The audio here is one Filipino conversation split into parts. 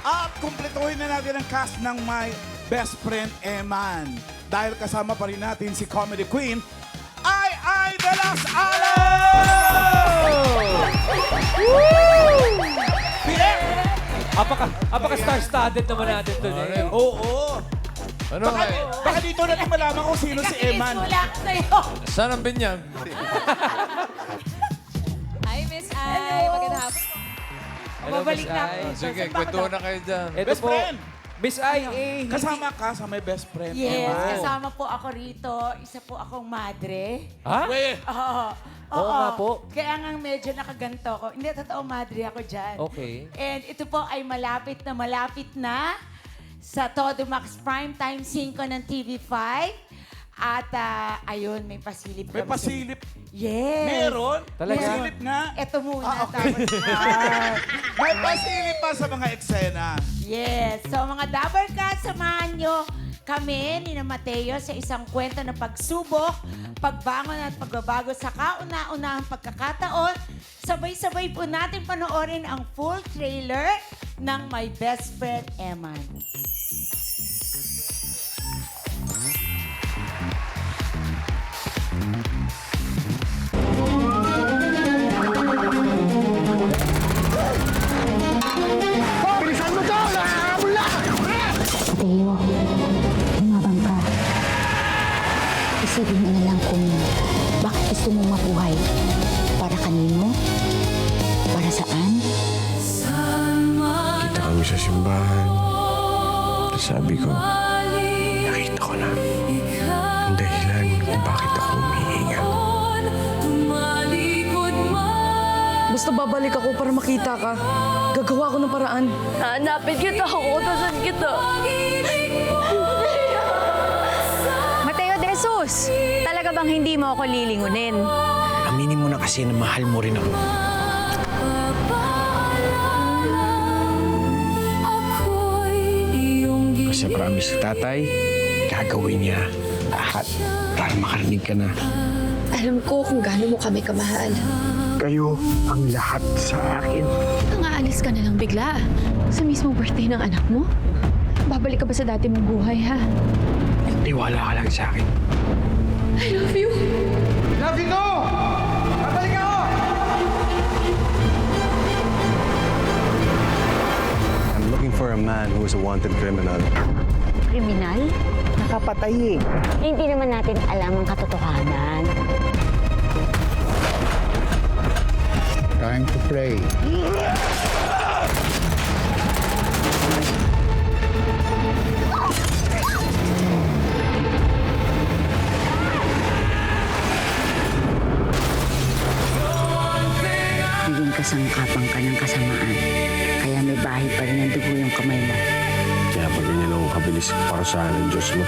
At kumpletuhin na natin ang cast ng My Best Friend Eman. Dahil kasama pa rin natin si Comedy Queen, Ai de las Alas! Pierre! Apaka star-studded naman natin today. Oo. Ano Baka dito natin malaman kung sino si Eman. Wala ka sa'yo. Saan ang binyag? Hi, Miss Ai. Magandang hapon po. Hello, Babalik Miss na Ai. ako. Sige, Saan ba kwentuhan ako? na kayo dyan. Ito Best po, friend! Miss Ai, Kasama ka sa My Best Friend Yes, Eman. kasama po ako rito. Isa po akong madre. Ha? Weh, Oo. Oo nga po. Kaya nga medyo nakaganto ko. Hindi, totoo madre ako dyan. Okay. And ito po ay malapit na sa Todo Max Primetime 5 ng TV5. At ayun, may pasilip. may kami. pasilip. Yes. Meron? Talaga? Pasilip nga. Ito muna. Okay. Tapos, May pasilip pa sa mga eksena. yes. So mga Dabber Cats, samahan nyo kami ni na Mateo sa isang kwento na pagsubok, pagbangon at pagbabago sa kauna-unahang pagkakataon. Sabay-sabay po natin panoorin ang full trailer ng My Best Friend Eman. Mateo, lumabang ka. Isipin mo na lang kung bakit gusto mong mabuhay. Para kanino? Para saan? Kita kami sa simbahan. Sabi ko, nakita ko na ang dahilan kung bakit ako umihinga. Basta babalik ako para makita ka. Gagawa ko ng paraan. Hanapin kita ako, tasan kita. Mateo de Jesus, talaga bang hindi mo ako lilingunin? Aminin mo na kasi na mahal mo rin ako. Kasi promise si tatay, gagawin niya lahat para makarinig ka na. Alam ko kung gaano mo kami kamahal. Kayo ang lahat sa akin. Nang aalis ka na lang bigla. Sa mismong birthday ng anak mo. Babalik ka ba sa dati mong buhay, ha? Tiwala ka lang sa akin. I love you. I'm looking for a man who is a wanted criminal. Kriminal? Nakapatay eh. Hindi naman natin alam ang katotohanan. Time to play. Naging kasangkapan ka ng kasamaan. Kaya may bahid pa rin ang dugo yung kamay mo. Kaya pag ganyan ako kabilis parusahan ng Diyos mo.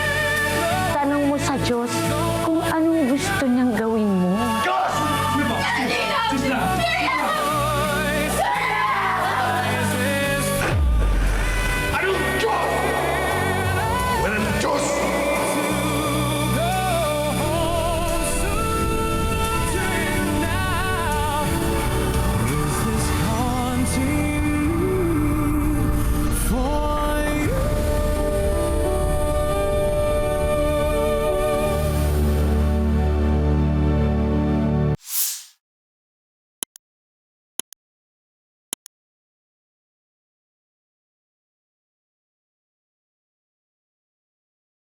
Tanong mo sa Diyos kung anong gusto niyang gawin.